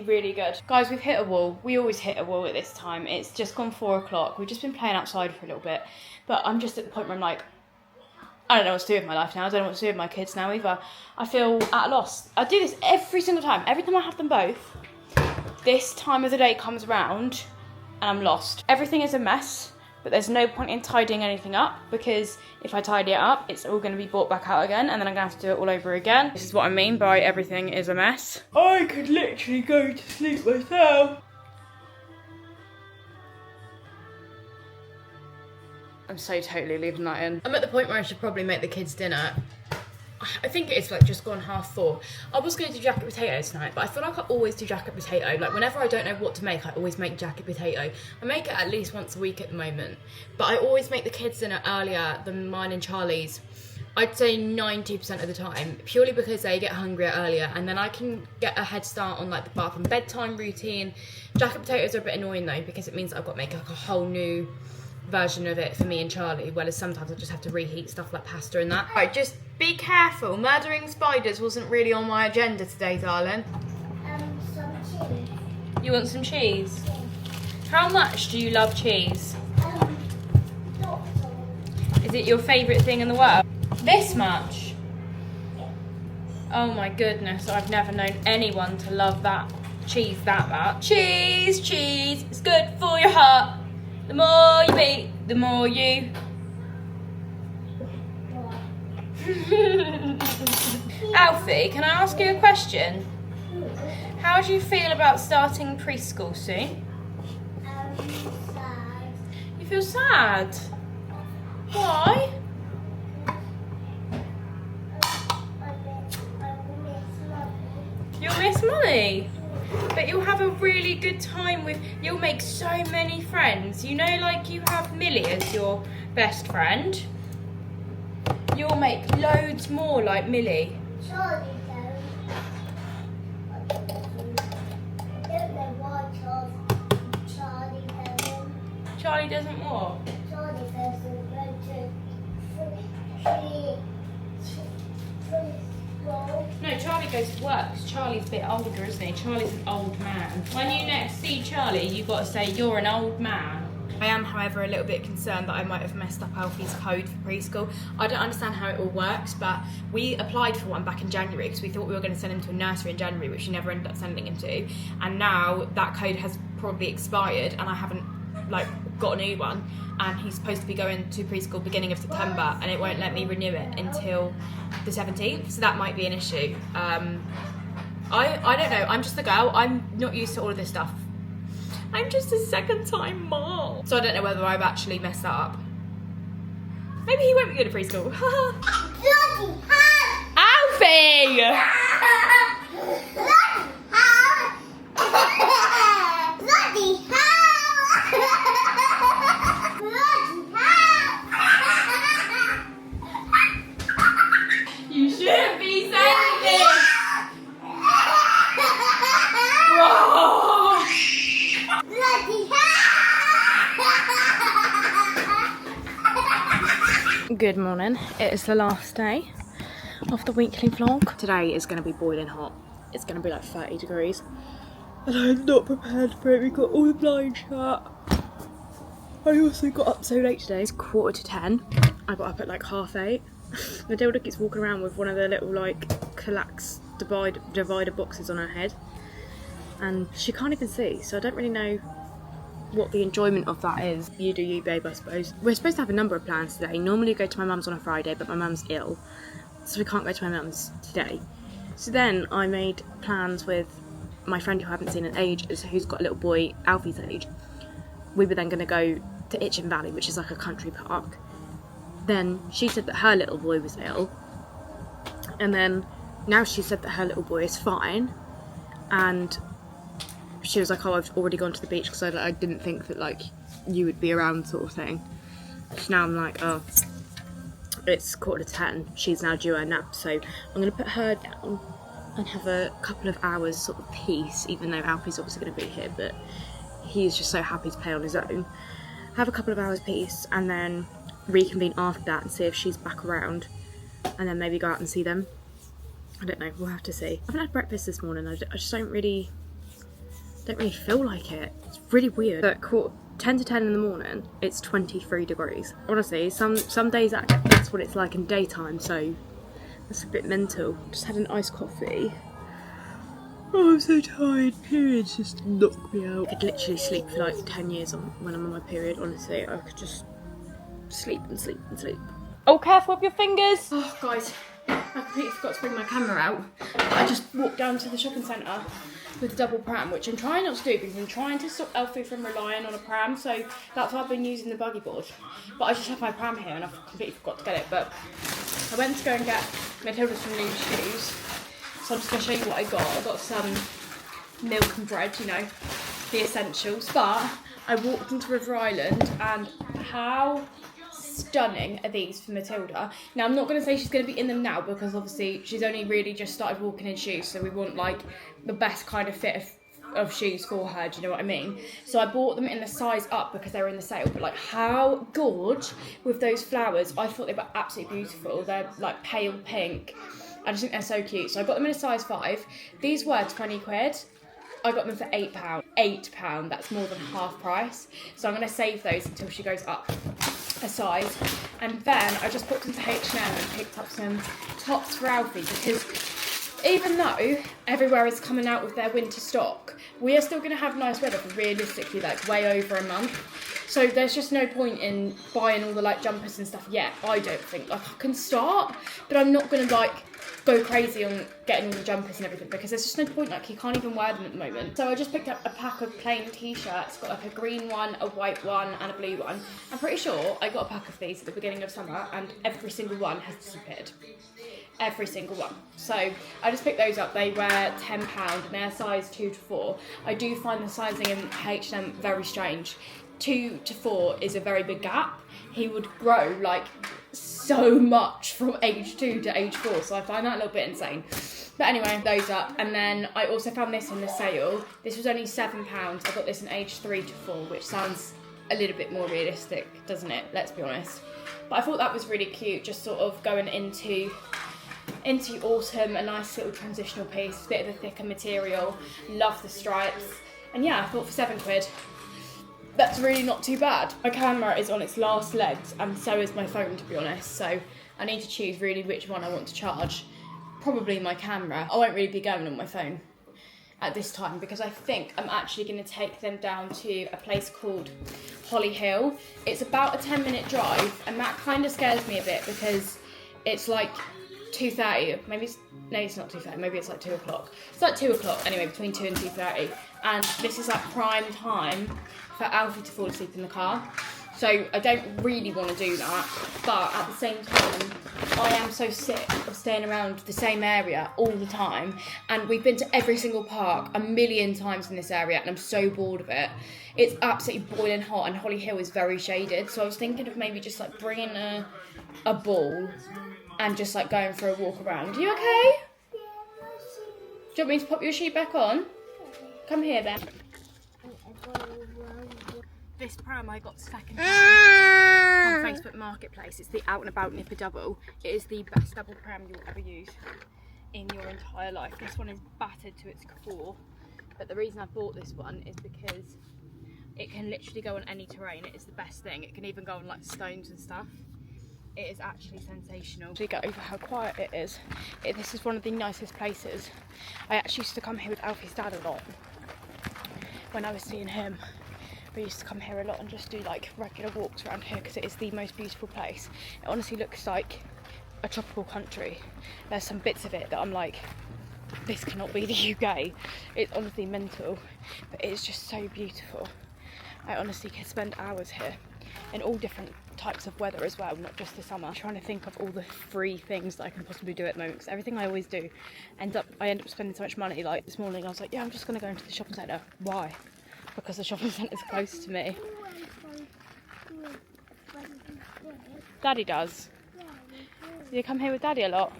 really good. Guys, we've hit a wall. We always hit a wall at this time. It's just gone 4 o'clock. We've just been playing outside for a little bit. But I'm just at the point where I'm like, I don't know what to do with my life now. I don't know what to do with my kids now either. I feel at a loss. I do this every single time. Every time I have them both, this time of the day comes around and I'm lost. Everything is a mess, but there's no point in tidying anything up because if I tidy it up, it's all going to be brought back out again and then I'm going to have to do it all over again. This is what I mean by everything is a mess. I could literally go to sleep myself. I'm so totally leaving that in. I'm at the point where I should probably make the kids dinner. I think it's like just gone 4:30. I was going to do jacket potatoes tonight, but I feel like I always do jacket potato. Like whenever I don't know what to make, I always make jacket potato. I make it at least once a week at the moment, but I always make the kids dinner earlier than mine and Charlie's. I'd say 90% of the time, purely because they get hungrier earlier and then I can get a head start on like the bath and bedtime routine. Jacket potatoes are a bit annoying though because it means I've got to make like a whole new version of it for me and Charlie, whereas sometimes I just have to reheat stuff like pasta and that. Right, just be careful. Murdering spiders wasn't really on my agenda today, darling. Some cheese. You want some cheese? Yeah. How much do you love cheese? Not Is it your favourite thing in the world? This much? Yeah. Oh my goodness, I've never known anyone to love that cheese that much. Cheese, cheese, it's good for your heart. The more you eat, the more you... Alfie, can I ask you a question? How do you feel about starting preschool soon? Sad. You feel sad? Why? You'll miss Mummy. But you'll have a really good time with... You'll make so many friends. You know, like you have Millie as your best friend. You'll make loads more like Millie. Charlie don't. I don't know why Charlie doesn't. Charlie doesn't what? Charlie doesn't go to preschool. No, Charlie goes to work because Charlie's a bit older, isn't he? Charlie's an old man. When you next see Charlie, you've got to say, you're an old man. I am, however, a little bit concerned that I might have messed up Alfie's code for preschool. I don't understand how it all works, but we applied for one back in January because we thought we were going to send him to a nursery in January, which we never ended up sending him to. And now that code has probably expired and I haven't got a new one. And he's supposed to be going to preschool beginning of September and it won't let me renew it until the 17th. So that might be an issue. I don't know. I'm just a girl. I'm not used to all of this stuff. I'm just a second time mom. So I don't know whether I've actually messed that up. Maybe he won't be good at preschool. Alfie! You shouldn't be saying this! Good morning. It is the last day of the weekly vlog. Today is going to be boiling hot. It's going to be like 30 degrees. And I'm not prepared for it. We got all the blinds shut. I also got up so late today. It's 9:45. I got up at like 8:30. Matilda keeps walking around with one of the little like Calax divider boxes on her head. And she can't even see, so I don't really know what the enjoyment of that is. You do you, babe, I suppose. We're supposed to have a number of plans today. Normally we go to my mum's on a Friday, but my mum's ill, so we can't go to my mum's today. So then I made plans with my friend who I haven't seen in ages, who's got a little boy Alfie's age. We were then going to go to Itchen Valley, which is like a country park. Then she said that her little boy was ill, and then now she said that her little boy is fine, and she was like, oh, I've already gone to the beach because I didn't think that like you would be around, sort of thing. So now I'm like, oh, it's 9:45. She's now due her nap, so I'm going to put her down and have a couple of hours sort of peace, even though Alfie's obviously going to be here, but he's just so happy to play on his own. Have a couple of hours peace and then reconvene after that and see if she's back around, and then maybe go out and see them. I don't know, we'll have to see. I haven't had breakfast this morning. I just don't really feel like it. It's really weird. At 10 to 10 in the morning, it's 23 degrees. Honestly, some days that's what it's like in daytime, so that's a bit mental. Just had an iced coffee. Oh, I'm so tired. Periods just knock me out. I could literally sleep for like 10 years when I'm on my period, honestly. I could just sleep and sleep and sleep. Oh, careful with your fingers. Oh, guys, I completely forgot to bring my camera out. I just walked down to the shopping centre with a double pram, which I'm trying not to do because I'm trying to stop Alfie from relying on a pram, so that's why I've been using the buggy board. But I just have my pram here and I've completely forgot to get it. But I went to go and get Matilda some new shoes, so I'm just going to show you what I got. I got some milk and bread, you know, the essentials. But I walked into River Island, and how stunning are these for Matilda. Now, I'm not going to say she's going to be in them now because obviously she's only really just started walking in shoes, so we want like the best kind of fit of shoes for her, do you know what I mean? So I bought them in the size up because they were in the sale, but like how gorge with those flowers. I thought they were absolutely beautiful. They're like pale pink. I just think they're so cute. So I got them in a size 5. These were 20 quid. I got them for £8. £8, that's more than half price. So I'm going to save those until she goes up a size. And then I just popped into H&M and picked up some tops for Alfie, because even though everywhere is coming out with their winter stock, we are still going to have nice weather for realistically like way over a month. So there's just no point in buying all the like jumpers and stuff yet, I don't think. Like, I can start, but I'm not going to like go crazy on getting all the jumpers and everything because there's just no point, like you can't even wear them at the moment. So I just picked up a pack of plain t-shirts, got like a green one, a white one and a blue one. I'm pretty sure I got a pack of these at the beginning of summer and every single one has disappeared. Every single one. So I just picked those up. They were £10 and they're size 2 to 4. I do find the sizing in H&M very strange. 2 to 4 is a very big gap. He would grow like so much from age 2 to age 4, so I find that a little bit insane. But anyway, those up. And then I also found this in the sale. This was only £7. I got this in age 3 to 4, which sounds a little bit more realistic, doesn't it? Let's be honest. But I thought that was really cute, just sort of going into autumn, a nice little transitional piece, bit of a thicker material. Love the stripes. And yeah, I thought for £7, that's really not too bad. My camera is on its last legs and so is my phone, to be honest, so I need to choose really which one I want to charge. Probably my camera. I won't really be going on my phone at this time because I think I'm actually going to take them down to a place called Holly Hill. It's about a 10-minute drive and that kind of scares me a bit because it's like 2:30, maybe no, it's not 2:30, maybe it's like 2 o'clock. It's like 2 o'clock anyway, between 2 and 2:30, and this is like prime time for Alfie to fall asleep in the car. So I don't really want to do that, but at the same time, I am so sick of staying around the same area all the time, and we've been to every single park a million times in this area, and I'm so bored of it. It's absolutely boiling hot, and Holly Hill is very shaded, so I was thinking of maybe just like bringing a ball and just like going for a walk around. Are you okay? Do you want me to pop your sheet back on? Come here then. This pram I got second hand on Facebook Marketplace. It's the Out and About Nipper Double. It is the best double pram you'll ever use in your entire life. This one is battered to its core, but the reason I bought this one is because it can literally go on any terrain. It is the best thing. It can even go on like stones and stuff. It is actually sensational. To get over how quiet it is. This is one of the nicest places. I actually used to come here with Alfie's dad a lot when I was seeing him. We used to come here a lot and just do like regular walks around here because it is the most beautiful place. It honestly looks like a tropical country. There's some bits of it that I'm like, this cannot be the UK. It's honestly mental, but it's just so beautiful. I honestly could spend hours here in all different types of weather as well, not just the summer. I'm trying to think of all the free things that I can possibly do at the moment, because everything I always do, I end up spending so much money. Like this morning I was like, yeah, I'm just going to go into the shopping centre. Why? Because the shopping centre's close to me. Daddy does. Do you come here with Daddy a lot?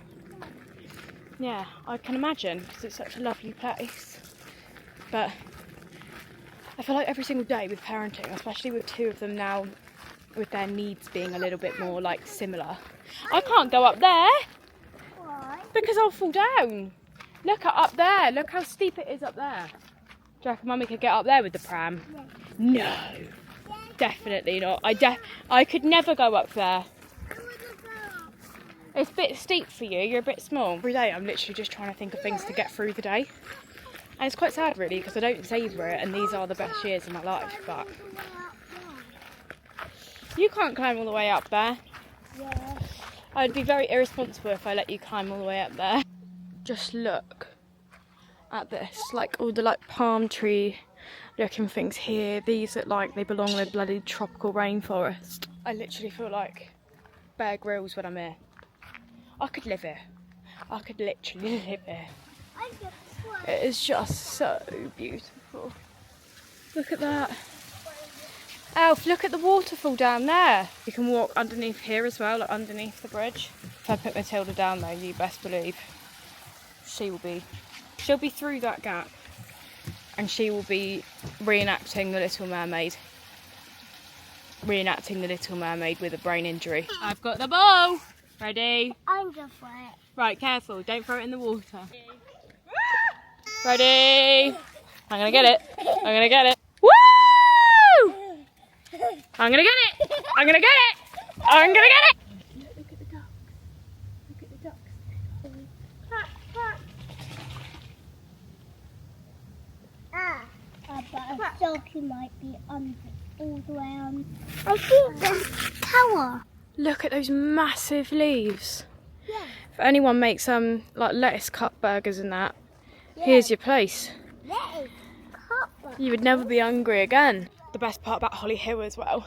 Yeah, I can imagine, because it's such a lovely place. But I feel like every single day with parenting, especially with two of them now, with their needs being a little bit more like similar. I can't go up there. Why? Because I'll fall down. Look at up there. Look how steep it is up there. Do you reckon Mummy could get up there with the pram? No, definitely not. I could never go up there. It's a bit steep for you. You're a bit small. Every day I'm literally just trying to think of things to get through the day. And it's quite sad really, because I don't savour it, and these are the best years of my life, but you can't climb all the way up there. Yeah. I'd be very irresponsible if I let you climb all the way up there. Just look at this, like all the like palm tree looking things here. These look like they belong in a bloody tropical rainforest. I literally feel like Bear Grylls when I'm here. I could live here. I could literally live here. It is just so beautiful. Look at that. Alf, look at the waterfall down there. You can walk underneath here as well, like underneath the bridge. If I put Matilda down though, you best believe she'll be through that gap, and she will be reenacting the Little Mermaid. Reenacting the Little Mermaid with a brain injury. I've got the ball. Ready? I'm going for it. Right, careful, don't throw it in the water. Ready? I'm gonna get it. I'm gonna get it. Woo! I'm gonna get it. I'm gonna get it. I'm gonna get it. Look at the ducks. Look at the ducks. Quack, quack. But a doggy might be under all the way on. I think the tower. Look at those massive leaves. Yeah. If anyone makes like lettuce cut burgers and that, Yeah. here's your place. That is copper. You would never be hungry again. The best part about Holly Hill as well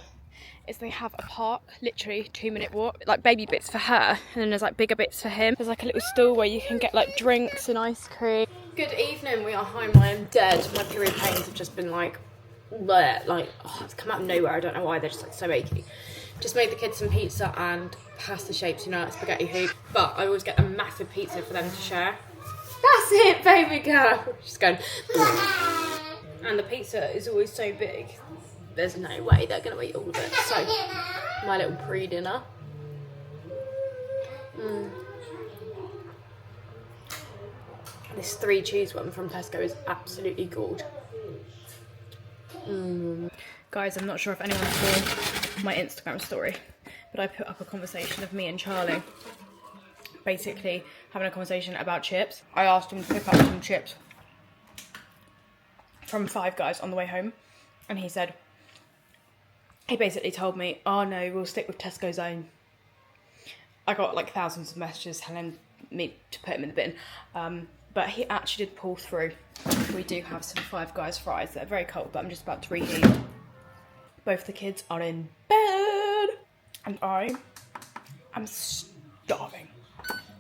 is they have a park, literally 2-minute walk, like baby bits for her, and then there's like bigger bits for him. There's like a little stall where you can get like drinks and ice cream. Good evening, we are home. I am dead. My period pains have just been like, bleh, like, oh, it's come out of nowhere. I don't know why, they're just like so achy. Just made the kids some pizza and pasta shapes, you know, like spaghetti hoop. But I always get a massive pizza for them to share. That's it, baby girl. She's going. And the pizza is always so big. There's no way they're gonna eat all of it. So, my little pre-dinner. This 3 cheese one from Tesco is absolutely gold. Guys, I'm not sure if anyone saw my Instagram story, but I put up a conversation of me and Charlie, basically having a conversation about chips. I asked him to pick up some chips from Five Guys on the way home, and he said, he basically told me, oh no, we'll stick with Tesco's own. I got like thousands of messages telling me to put him in the bin. But he actually did pull through. We do have some Five Guys fries. They're very cold, but I'm just about to reheat. Both the kids are in bed, and I am starving.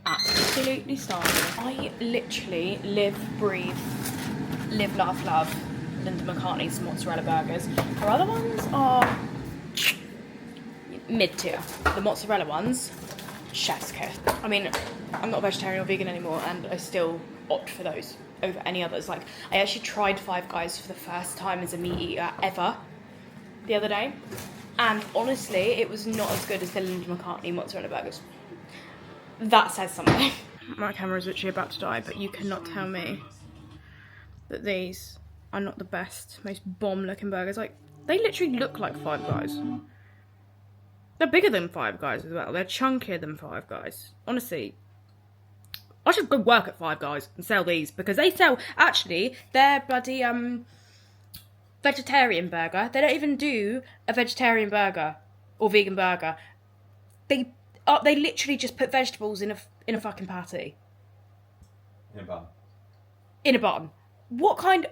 Absolutely starving. I literally live, breathe, live, laugh, love Linda McCartney's mozzarella burgers. Her other ones are mid-tier. The mozzarella ones, chef's kiss. I mean, I'm not vegetarian or vegan anymore, and I still opt for those over any others. Like, I actually tried Five Guys for the first time as a meat eater ever the other day, and honestly, it was not as good as the Linda McCartney mozzarella burgers. That says something. My camera is literally about to die, but you cannot tell me that these are not the best, most bomb-looking burgers. Like, they literally look like Five Guys. They're bigger than Five Guys as well. They're chunkier than Five Guys. Honestly, I should go work at Five Guys and sell these, because they sell, actually, their bloody, vegetarian burger. They don't even do a vegetarian burger or vegan burger. They literally just put vegetables in a fucking patty. In a bun. In a bun. What kind...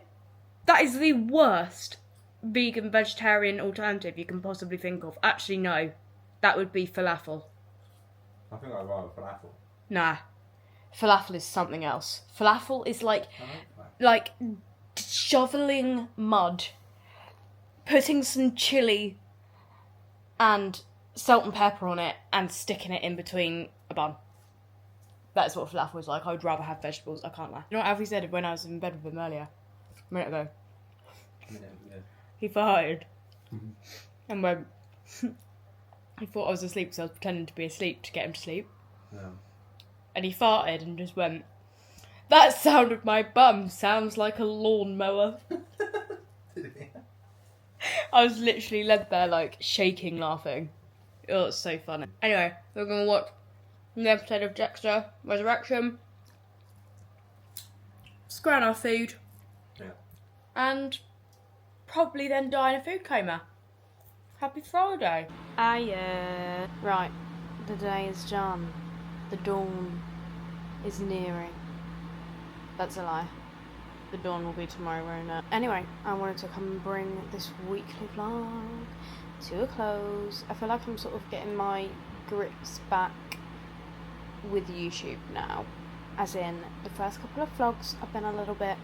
That is the worst vegan vegetarian alternative you can possibly think of. Actually, no. That would be falafel. I think I'd rather falafel. Nah. Falafel is something else. Falafel is like shoveling mud, putting some chili and salt and pepper on it, and sticking it in between a bun. That's what falafel is like. I would rather have vegetables, I can't lie. You know what Alfie said when I was in bed with him earlier? A minute ago. He farted. And went... He thought I was asleep, so I was pretending to be asleep to get him to sleep. Yeah. And he farted and just went, "That sound of my bum sounds like a lawnmower." I was literally led there, like, shaking, laughing. It was so funny. Anyway, we're going to watch an episode of Dexter Resurrection, scrounge our food, and probably then die in a food coma. Happy Friday. Ah, yeah. Right, the day is done. The dawn is nearing. That's a lie. The dawn will be tomorrow, won't it? Anyway, I wanted to come and bring this weekly vlog to a close. I feel like I'm sort of getting my grips back with YouTube now. As in, the first couple of vlogs I've been a little bit...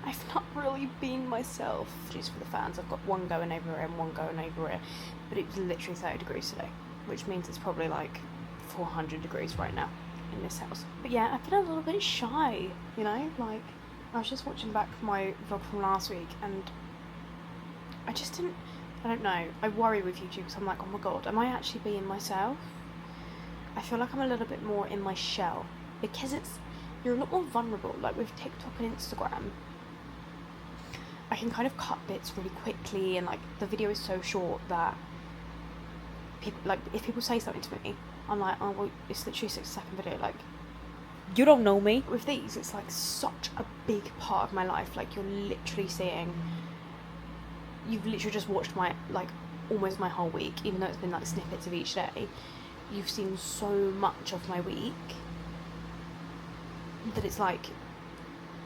I've not really been myself. Just for the fans, I've got one going over here and one going over here. But it was literally 30 degrees today, which means it's probably like 400 degrees right now in this house. But yeah, I've been a little bit shy, you know? Like, I was just watching back my vlog from last week, and I just didn't... I don't know. I worry with YouTube because I'm like, oh my god, am I actually being myself? I feel like I'm a little bit more in my shell, because you're a lot more vulnerable. Like with TikTok and Instagram, I can kind of cut bits really quickly, and like the video is so short that people, like, if people say something to me, I'm like, oh well, it's literally a 6-second video, like, you don't know me. With these, it's like such a big part of my life. Like, you're literally seeing, you've literally just watched my, like, almost my whole week, even though it's been like snippets of each day. You've seen so much of my week that it's like,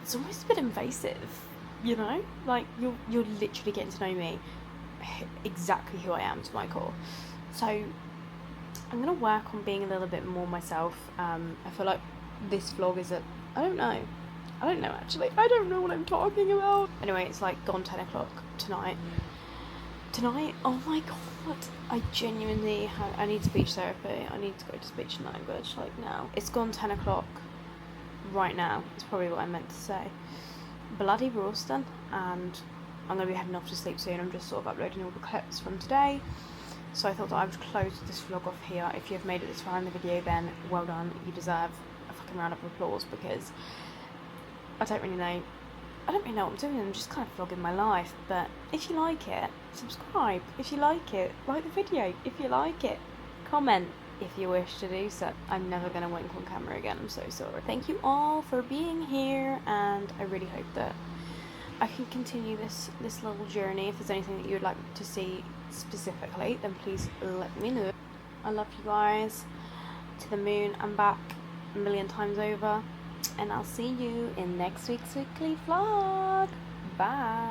it's almost a bit invasive, you know? Like, you're literally getting to know me, exactly who I am to my core. So I'm gonna work on being a little bit more myself. I feel like this vlog is I don't know actually. I don't know what I'm talking about. Anyway, it's like gone 10 o'clock tonight, oh my god, I genuinely I need speech therapy. I need to go to speech and language, like, now. It's gone 10 o'clock right now, it's probably what I meant to say. Bloody roasting, and I'm going to be heading off to sleep soon. I'm just sort of uploading all the clips from today, so I thought that I would close this vlog off here. If you have made it this far in the video, then well done, you deserve a fucking round of applause, because I don't really know what I'm doing. I'm just kind of vlogging my life. But if you like it, subscribe. If you like it, like the video. If you like it, comment if you wish to do so. I'm never going to wink on camera again, I'm so sorry. Thank you all for being here, and I really hope that I can continue this little journey. If there's anything that you would like to see specifically, then please let me know. I love you guys to the moon and back. a million times over. And I'll see you in next week's weekly vlog. Bye.